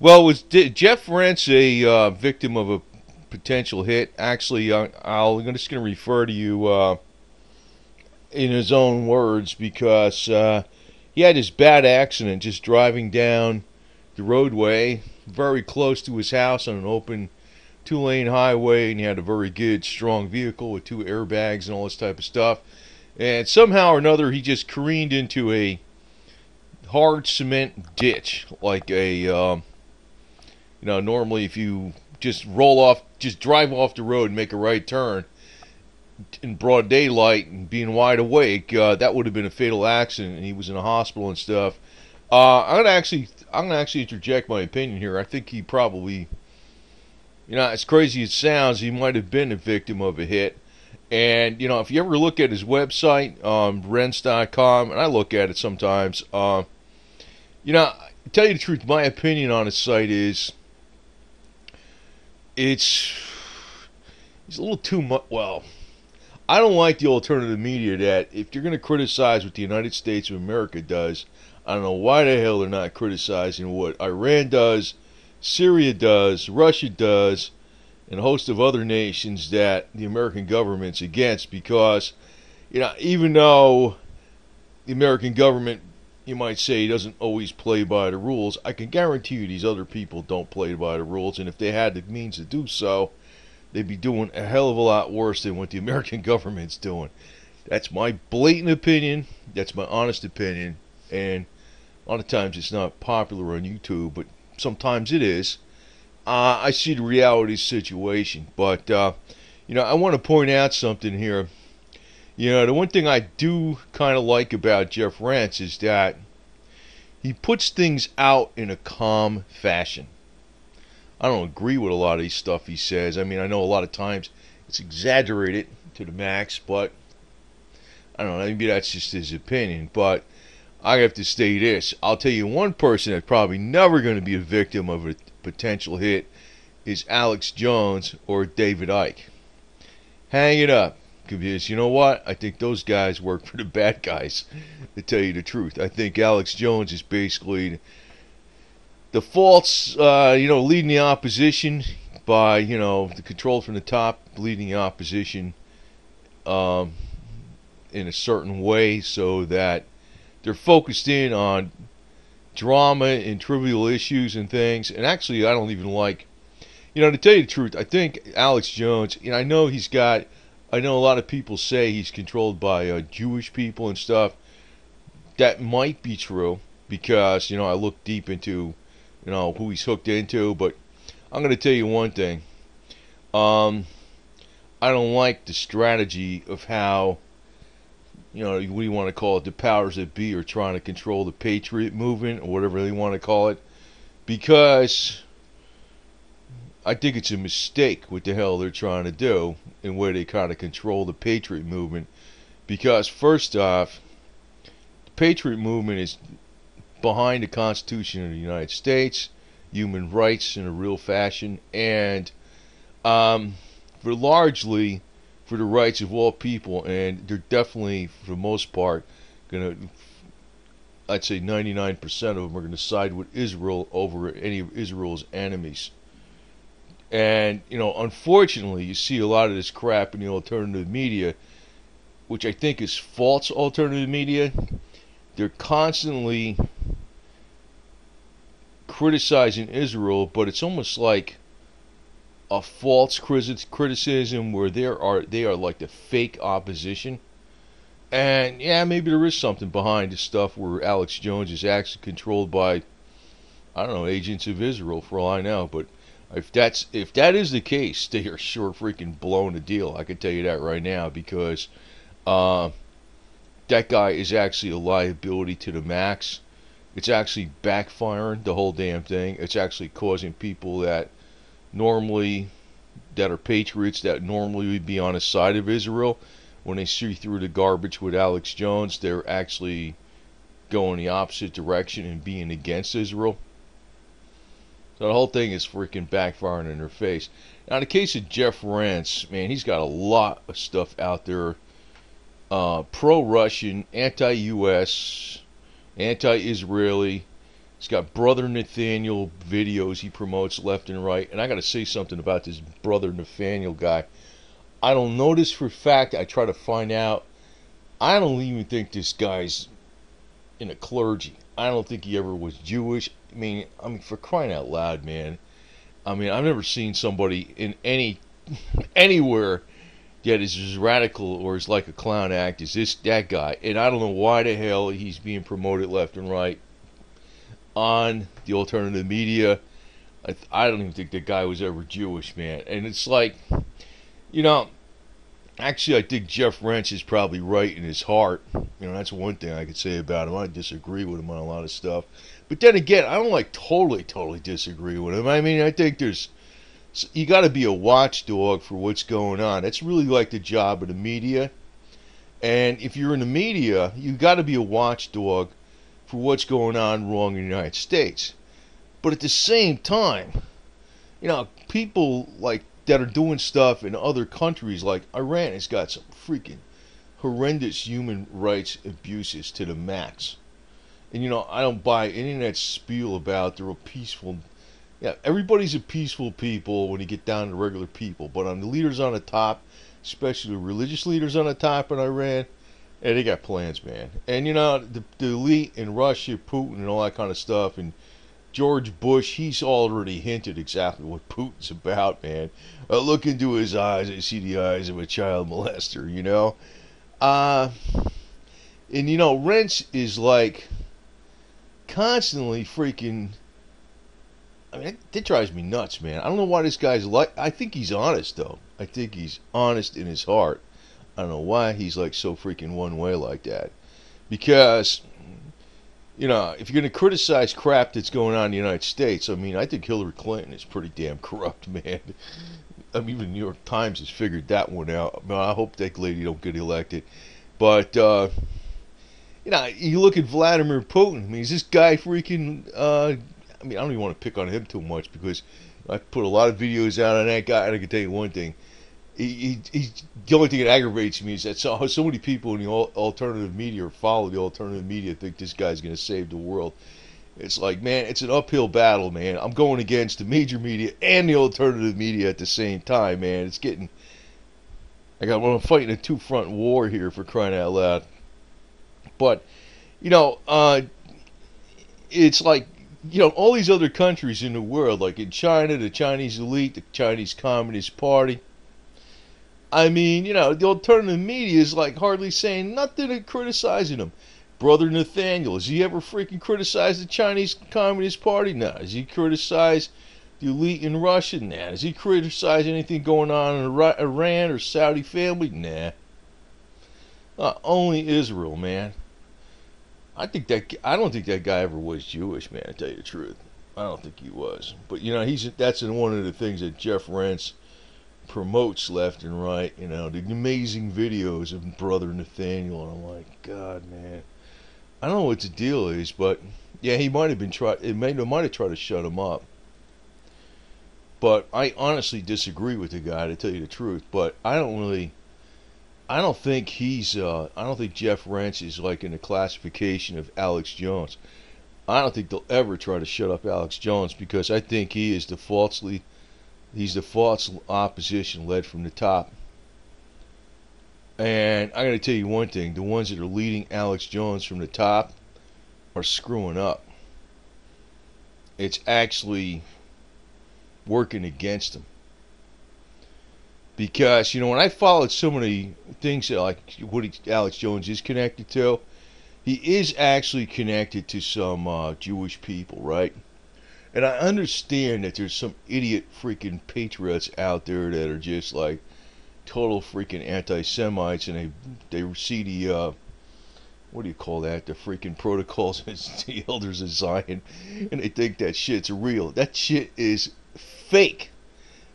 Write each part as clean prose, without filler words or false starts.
Well, was Jeff Rense a victim of a potential hit? Actually, I'm just going to refer to you in his own words because he had this bad accident just driving down the roadway very close to his house on an open two-lane highway, and he had a very good, strong vehicle with two airbags and all this type of stuff. And somehow or another, he just careened into a hard cement ditch, like normally if you just just drive off the road and make a right turn in broad daylight and being wide awake, that would have been a fatal accident, and he was in a hospital and stuff. I'm gonna actually interject my opinion here. I think he probably, as crazy as it sounds, he might have been a victim of a hit. And if you ever look at his website, Rense.com, and I look at it sometimes, to tell you the truth, my opinion on his site is it's a little too much. Well, I don't like the alternative media that if you're going to criticize what the United States of America does, I don't know why the hell they're not criticizing what Iran does, Syria does, Russia does, and a host of other nations that the American government's against. Because, even though the American government, you might say, doesn't always play by the rules, I can guarantee you these other people don't play by the rules, and if they had the means to do so, they'd be doing a hell of a lot worse than what the American government's doing. That's my blatant opinion. That's my honest opinion. And a lot of times it's not popular on YouTube, but sometimes it is. I see the reality of the situation. But, I want to point out something here. The one thing I do kind of like about Jeff Rense is that he puts things out in a calm fashion. I don't agree with a lot of these stuff he says. I mean, I know a lot of times it's exaggerated to the max, but I don't know, maybe that's just his opinion. But I have to say this. I'll tell you one person that's probably never going to be a victim of a potential hit is Alex Jones or David Icke. Hang it up. Because you know what? I think those guys work for the bad guys, to tell you the truth. I think Alex Jones is basically the false, leading the opposition by, the control from the top, leading the opposition in a certain way so that they're focused in on drama and trivial issues and things. And actually, I don't even like, to tell you the truth, I think Alex Jones, I know I know a lot of people say he's controlled by Jewish people and stuff. That might be true because, I look deep into, who he's hooked into. But I'm going to tell you one thing. I don't like the strategy of how, what do you want to call it, the powers that be are trying to control the Patriot movement or whatever they want to call it. Because I think it's a mistake what the hell they're trying to do and where they kind of control the Patriot movement. Because first off, the Patriot movement is behind the Constitution of the United States, human rights in a real fashion, and largely for the rights of all people. And they're definitely, for the most part, I'd say 99% of them are going to side with Israel over any of Israel's enemies. And, unfortunately, you see a lot of this crap in the alternative media, which I think is false alternative media. They're constantly criticizing Israel, but it's almost like a false criticism where they are like the fake opposition. And, yeah, maybe there is something behind this stuff where Alex Jones is actually controlled by, I don't know, agents of Israel, for all I know. But if that is the case, they are sure freaking blowing the deal. I can tell you that right now, because that guy is actually a liability to the max. It's actually backfiring the whole damn thing. It's actually causing people that are patriots, that normally would be on the side of Israel, when they see through the garbage with Alex Jones, they're actually going the opposite direction and being against Israel. So the whole thing is freaking backfiring in their face. Now, in the case of Jeff Rense, man, he's got a lot of stuff out there. Pro-Russian, anti-U.S., anti-Israeli, He's got Brother Nathaniel videos he promotes left and right. And I got to say something about this Brother Nathaniel guy. I don't know this for a fact. I try to find out. I don't even think this guy's in a clergy. I don't think he ever was Jewish. I mean, for crying out loud, man. I mean, I've never seen somebody in anywhere that is as radical or is like a clown act as that guy. And I don't know why the hell he's being promoted left and right on the alternative media. I don't even think that guy was ever Jewish, man. And it's like, you know, actually, I think Jeff Rense is probably right in his heart. You know, that's one thing I could say about him. I disagree with him on a lot of stuff. But then again, I don't like totally disagree with him. I mean, I think you got to be a watchdog for what's going on. That's really like the job of the media. And if you're in the media, you got to be a watchdog for what's going on wrong in the United States. But at the same time, you know, people like that are doing stuff in other countries, like Iran has got some freaking horrendous human rights abuses to the max. And you know, I don't buy any of that spiel about they're a peaceful. Yeah, everybody's a peaceful people when you get down to regular people. But on the leaders on the top, especially the religious leaders on the top in Iran, yeah, they got plans, man. And you know, the elite in Russia, Putin, and all that kind of stuff, and George Bush, he's already hinted exactly what Putin's about, man. Look into his eyes and see the eyes of a child molester, you know. And you know, Rense is like constantly freaking. I mean, that drives me nuts, man. I don't know why this guy's like. I think he's honest, though. I think he's honest in his heart. I don't know why he's like so freaking one way like that. Because, you know, if you're going to criticize crap that's going on in the United States, I mean, I think Hillary Clinton is pretty damn corrupt, man. I mean, even the New York Times has figured that one out. I hope that lady don't get elected. But, you know, you look at Vladimir Putin. I mean, is this guy freaking... I mean, I don't even want to pick on him too much because I put a lot of videos out on that guy, and I can tell you one thing. The only thing that aggravates me is that so many people in the alternative media or follow the alternative media think this guy's going to save the world. It's like, man, it's an uphill battle, man. I'm going against the major media and the alternative media at the same time, man. It's getting... I'm fighting a two-front war here, for crying out loud. But, you know, it's like... You know, all these other countries in the world, like in China, the Chinese elite, the Chinese Communist Party. I mean, you know, the alternative media is like hardly saying nothing and criticizing them. Brother Nathaniel, has he ever freaking criticized the Chinese Communist Party? No. Has he criticized the elite in Russia? Nah. Has he criticized anything going on in Iran or Saudi family? Nah. Only Israel, man. I don't think that guy ever was Jewish, man, to tell you the truth. I don't think he was. But, you know, that's one of the things that Jeff Rense promotes left and right, you know, the amazing videos of Brother Nathaniel. And I'm like, God, man. I don't know what the deal is, but, yeah, he might have might have tried to shut him up. But I honestly disagree with the guy, to tell you the truth. But I don't think Jeff Rense is like in the classification of Alex Jones. I don't think they'll ever try to shut up Alex Jones because I think he's the false opposition led from the top. And I'm going to tell you one thing, the ones that are leading Alex Jones from the top are screwing up. It's actually working against him. Because, you know, when I followed so many things that, like, what Alex Jones is connected to, he is actually connected to some Jewish people, right? And I understand that there's some idiot freaking patriots out there that are just, like, total freaking anti-Semites, and they see the, what do you call that? The freaking protocols of the elders of Zion, and they think that shit's real. That shit is fake.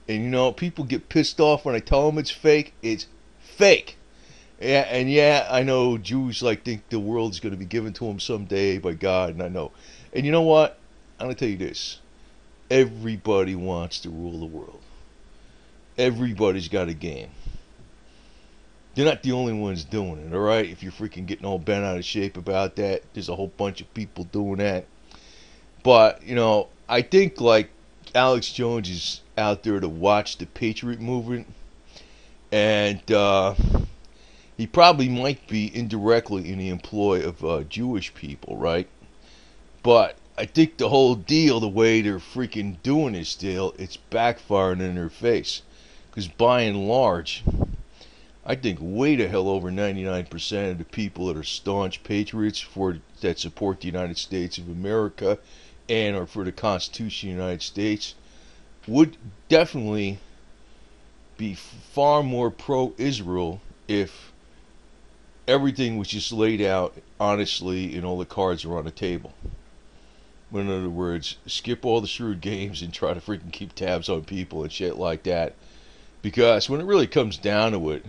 And, you know, people get pissed off when I tell them it's fake. It's fake. Yeah, and yeah, I know Jews think the world's going to be given to them someday by God, and I know. And you know what? I'm going to tell you this. Everybody wants to rule the world. Everybody's got a game. They're not the only ones doing it, alright? If you're freaking getting all bent out of shape about that, there's a whole bunch of people doing that. But, I think, like, Alex Jones is out there to watch the Patriot movement, and he probably might be indirectly in the employ of Jewish people, right? But I think the whole deal, the way they're freaking doing this deal, it's backfiring in their face. Because by and large, I think way the hell over 99% of the people that are staunch patriots that support the United States of America and are for the Constitution of the United States would definitely be far more pro-Israel if everything was just laid out honestly and all the cards are on the table. In other words, skip all the shrewd games and try to freaking keep tabs on people and shit like that. Because when it really comes down to it,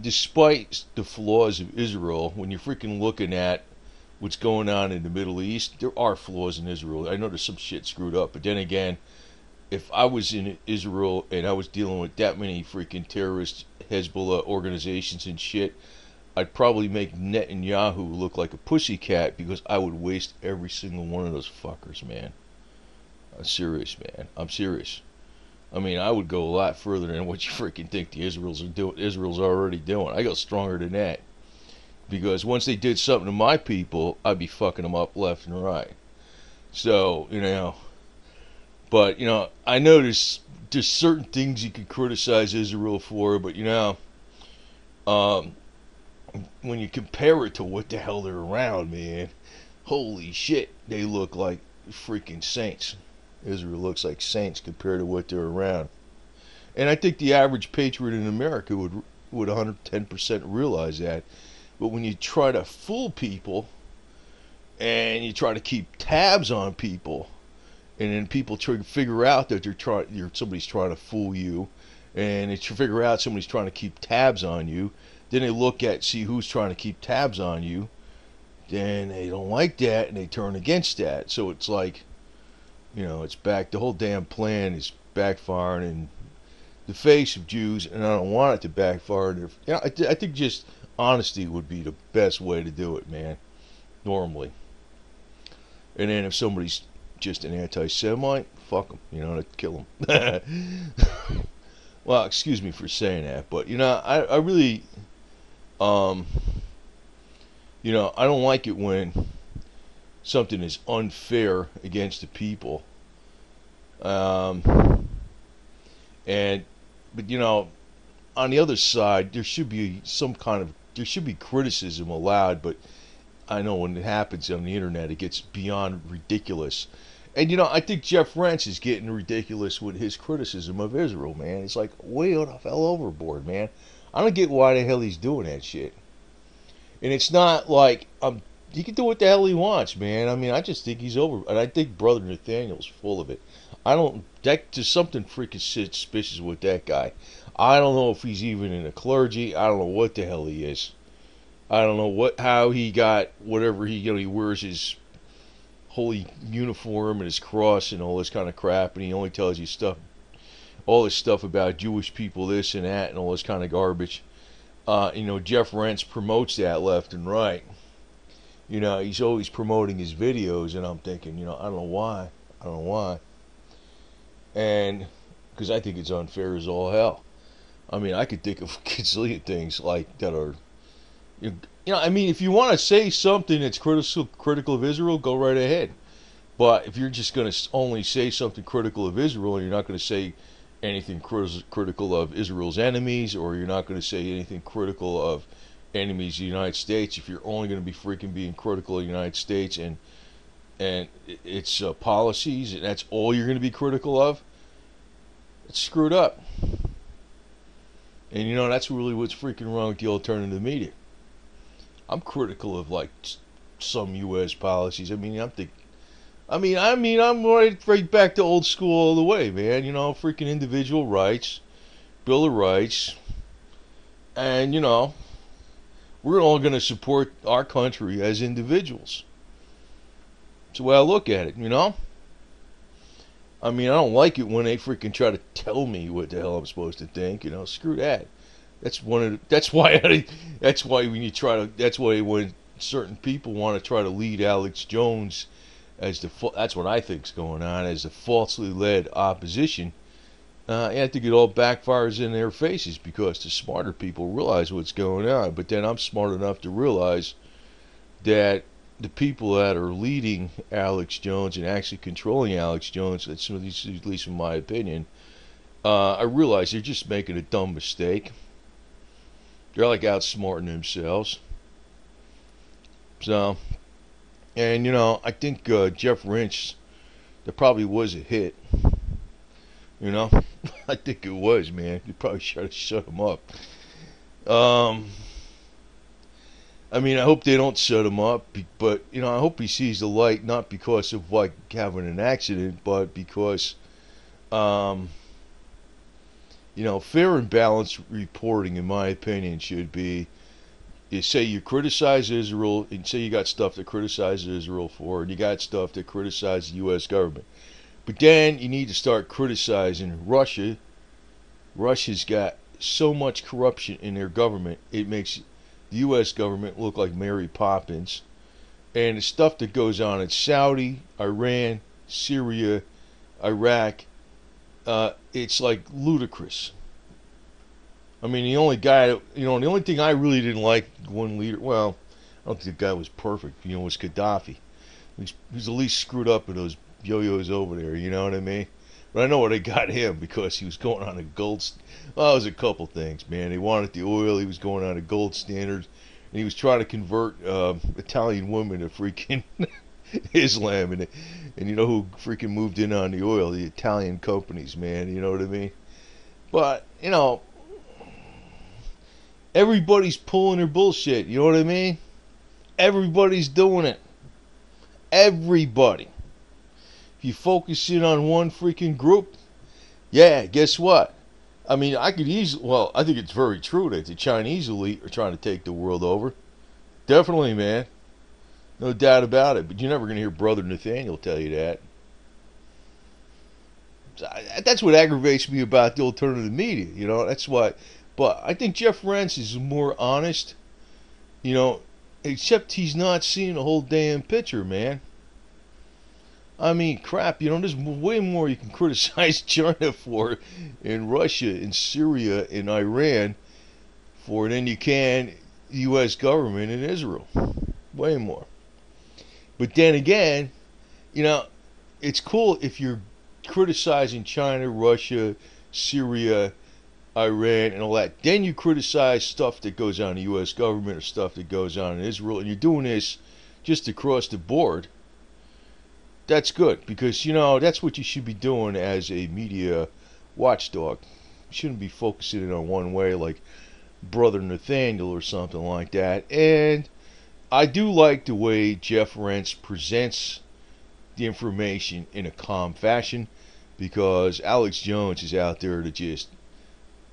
despite the flaws of Israel, when you're freaking looking at what's going on in the Middle East, there are flaws in Israel. I know there's some shit screwed up, but then again, if I was in Israel and I was dealing with that many freaking terrorist Hezbollah organizations and shit, I'd probably make Netanyahu look like a pussycat because I would waste every single one of those fuckers, man. I'm serious, man. I'm serious. I mean, I would go a lot further than what you freaking think the Israel's already doing. I go stronger than that. Because once they did something to my people, I'd be fucking them up left and right. So, but, I know there's certain things you could criticize Israel for, but, when you compare it to what the hell they're around, man, holy shit, they look like freaking saints. Israel looks like saints compared to what they're around. And I think the average patriot in America would 110% realize that. But when you try to fool people and you try to keep tabs on people, and then people try to figure out that somebody's trying to fool you, and they figure out somebody's trying to keep tabs on you, then they look at see who's trying to keep tabs on you, then they don't like that and they turn against that. So it's like, it's back. The whole damn plan is backfiring in the face of Jews, and I don't want it to backfire. I think just honesty would be the best way to do it, man. Normally. And then if somebody's just an anti-Semite, fuck them. I'd kill them. Well, excuse me for saying that, but I really, I don't like it when something is unfair against the people. But on the other side, there should be criticism allowed, but I know when it happens on the internet, it gets beyond ridiculous. And I think Jeff Rense is getting ridiculous with his criticism of Israel, man. It's like way the hell overboard, man. I don't get why the hell he's doing that shit. And it's not like he can do what the hell he wants, man. I mean, I just think he's over, and I think Brother Nathaniel's full of it. There's something freaking suspicious with that guy. I don't know if he's even in the clergy. I don't know what the hell he is. I don't know how he got whatever he wears his holy uniform and his cross and all this kind of crap, and he only tells you all this stuff about Jewish people, this and that, and all this kind of garbage. Jeff Rense promotes that left and right. He's always promoting his videos, and I'm thinking, I don't know why. And because I think it's unfair as all hell. I mean, I could think of a gazillion things like that are, if you want to say something that's critical of Israel, go right ahead. But if you're just going to only say something critical of Israel, and you're not going to say anything critical of Israel's enemies, or you're not going to say anything critical of enemies of the United States, if you're only going to be freaking being critical of the United States and its policies, and that's all you're going to be critical of, it's screwed up. And that's really what's freaking wrong with the alternative media. I'm critical of like some U.S. policies. I'm right back to old school all the way, man. Freaking individual rights, Bill of Rights, and we're all going to support our country as individuals. That's the way I look at it. I don't like it when they freaking try to tell me what the hell I'm supposed to think. Screw that. That's why when certain people want to try to lead Alex Jones as that's what I think's going on, as the falsely led opposition. I think it all backfires in their faces because the smarter people realize what's going on. But then I'm smart enough to realize that the people that are leading Alex Jones and actually controlling Alex Jones, that's at least in my opinion, I realize they're just making a dumb mistake. They're like outsmarting themselves. So, and I think Jeff Rense, that probably was a hit. I think it was, man. You probably should have shut him up. I mean, I hope they don't shut him up, but I hope he sees the light, not because of like having an accident, but because fair and balanced reporting, in my opinion, should be, you say you criticize Israel, and say you got stuff to criticize Israel for, and you got stuff to criticize the U.S. government. But then you need to start criticizing Russia. Russia's got so much corruption in their government, it makes the U.S. government look like Mary Poppins. And the stuff that goes on in Saudi, Iran, Syria, Iraq, it's like ludicrous. I mean, the only thing I really didn't like, one leader, well, I don't think the guy was perfect, was Gaddafi. He's the least screwed up with those yo-yos over there, you know what I mean? But I know where they got him, because he was going on a well, it was a couple things, man. They wanted the oil, he was going on a gold standard, and he was trying to convert Italian women to freaking Islam, and you know who freaking moved in on the oil? The Italian companies, man, you know what I mean? But, everybody's pulling their bullshit, you know what I mean? Everybody's doing it. Everybody. If you focus in on one freaking group, yeah, guess what? I mean, I think it's very true that the Chinese elite are trying to take the world over. Definitely, man. No doubt about it. But you're never going to hear Brother Nathaniel tell you that. That's what aggravates me about the alternative media, that's why. But I think Jeff Rense is more honest, except he's not seeing the whole damn picture, man. I mean, crap, there's way more you can criticize China for, and Russia, and Syria, and Iran for than you can the U.S. government and Israel. Way more. But then again, it's cool if you're criticizing China, Russia, Syria, Iran, and all that. Then you criticize stuff that goes on in the U.S. government or stuff that goes on in Israel, and you're doing this just across the board. That's good, because, that's what you should be doing as a media watchdog. You shouldn't be focusing it on one way like Brother Nathaniel or something like that. And I do like the way Jeff Rense presents the information in a calm fashion, because Alex Jones is out there to just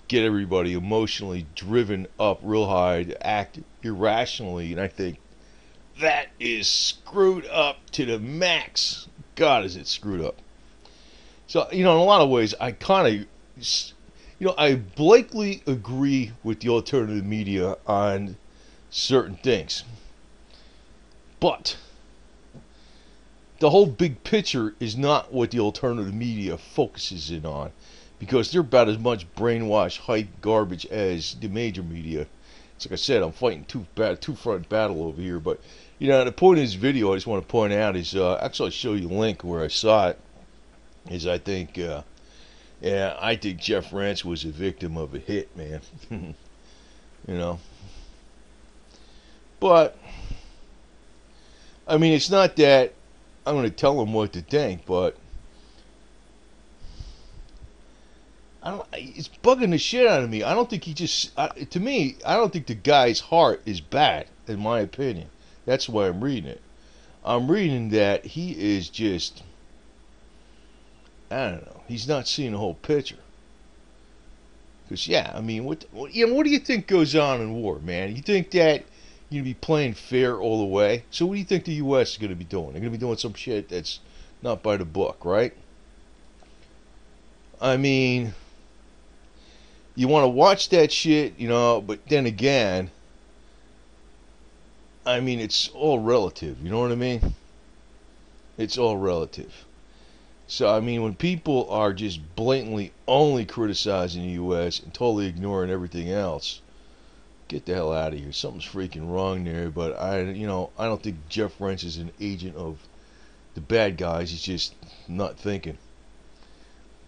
get everybody emotionally driven up real high, to act irrationally, and I think that is screwed up to the max. God, is it screwed up. So, in a lot of ways, I kind of, I blatantly agree with the alternative media on certain things. But the whole big picture is not what the alternative media focuses in on, because they're about as much brainwashed hype garbage as the major media. It's like I said, I'm fighting two-front battle over here. But, the point of this video, I just want to point out is, actually I'll show you a link where I saw it, is I think Jeff Rense was a victim of a hit, man. But, I mean, it's not that I'm going to tell him what to think, but it's bugging the shit out of me. I don't think to me, I don't think the guy's heart is bad, in my opinion. That's why I'm reading it. I'm reading that he is just, I don't know, he's not seeing the whole picture. Because, I mean, what do you think goes on in war, man? You think that you're going to be playing fair all the way? So what do you think the U.S. is going to be doing? They're going to be doing some shit that's not by the book, right? I mean, you want to watch that shit, but then again, I mean, it's all relative, you know what I mean? It's all relative. So, I mean, when people are just blatantly only criticizing the U.S. and totally ignoring everything else, get the hell out of here. Something's freaking wrong there. But I don't think Jeff Rense is an agent of the bad guys. He's just not thinking.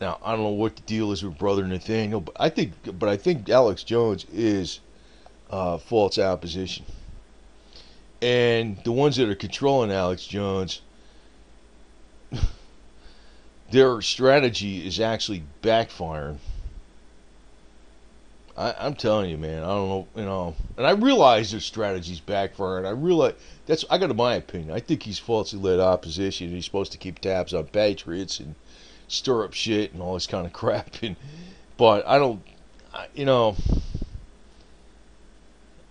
Now, I don't know what the deal is with Brother Nathaniel, but I think Alex Jones is false opposition, and the ones that are controlling Alex Jones, their strategy is actually backfiring. I'm telling you, man. I don't know, and I realize their strategy's backfiring. I got my opinion. I think he's falsely led opposition, and he's supposed to keep tabs on patriots and stir up shit and all this kind of crap. But I don't,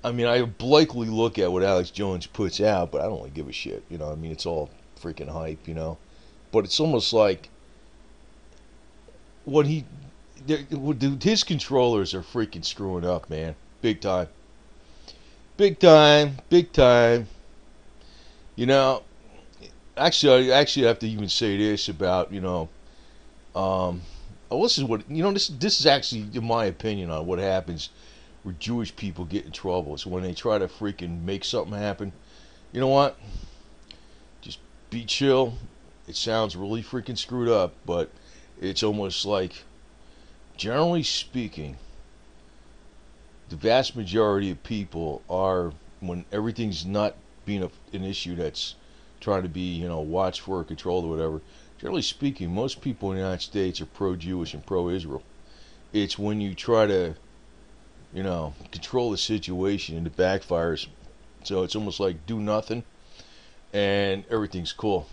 I mean, I blankly look at what Alex Jones puts out, but I don't really give a shit. I mean, it's all freaking hype. But it's almost like what his controllers are freaking screwing up, man, big time, big time, big time. You know, I actually have to even say this about well, this is what this is actually in my opinion on what happens where Jewish people get in trouble. Is when they try to freaking make something happen. You know what? Just be chill. It sounds really freaking screwed up, but it's almost like, generally speaking, the vast majority of people are, when everything's not being an issue that's trying to be, watched for or controlled or whatever, generally speaking, most people in the United States are pro-Jewish and pro-Israel. It's when you try to, control the situation and it backfires. So it's almost like do nothing and everything's cool.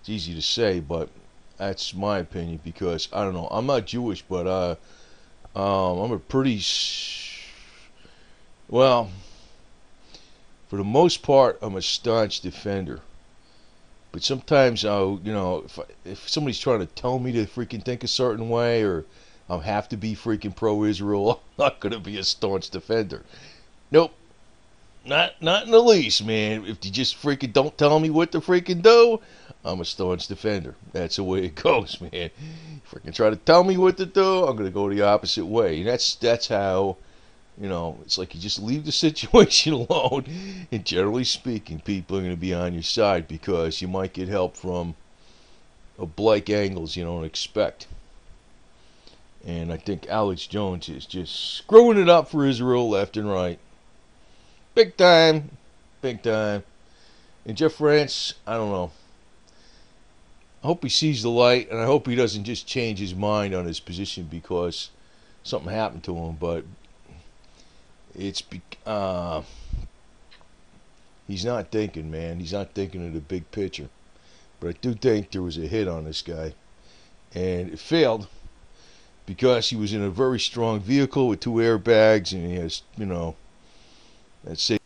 It's easy to say, but that's my opinion because, I don't know, I'm not Jewish, but I'm a pretty, well, for the most part, I'm a staunch defender. But sometimes, if somebody's trying to tell me to freaking think a certain way, or I have to be freaking pro-Israel, I'm not going to be a staunch defender. Nope. Not in the least, man. If you just freaking don't tell me what to freaking do, I'm a staunch defender. That's the way it goes, man. Freaking try to tell me what to do, I'm going to go the opposite way. And that's how, it's like you just leave the situation alone. And generally speaking, people are going to be on your side because you might get help from oblique angles you don't expect. And I think Alex Jones is just screwing it up for Israel left and right. Big time. Big time. And Jeff Rense, I don't know. I hope he sees the light, and I hope he doesn't just change his mind on his position because something happened to him. But it's he's not thinking, man. He's not thinking of the big picture. But I do think there was a hit on this guy, and it failed because he was in a very strong vehicle with 2 airbags, and he has, let's say.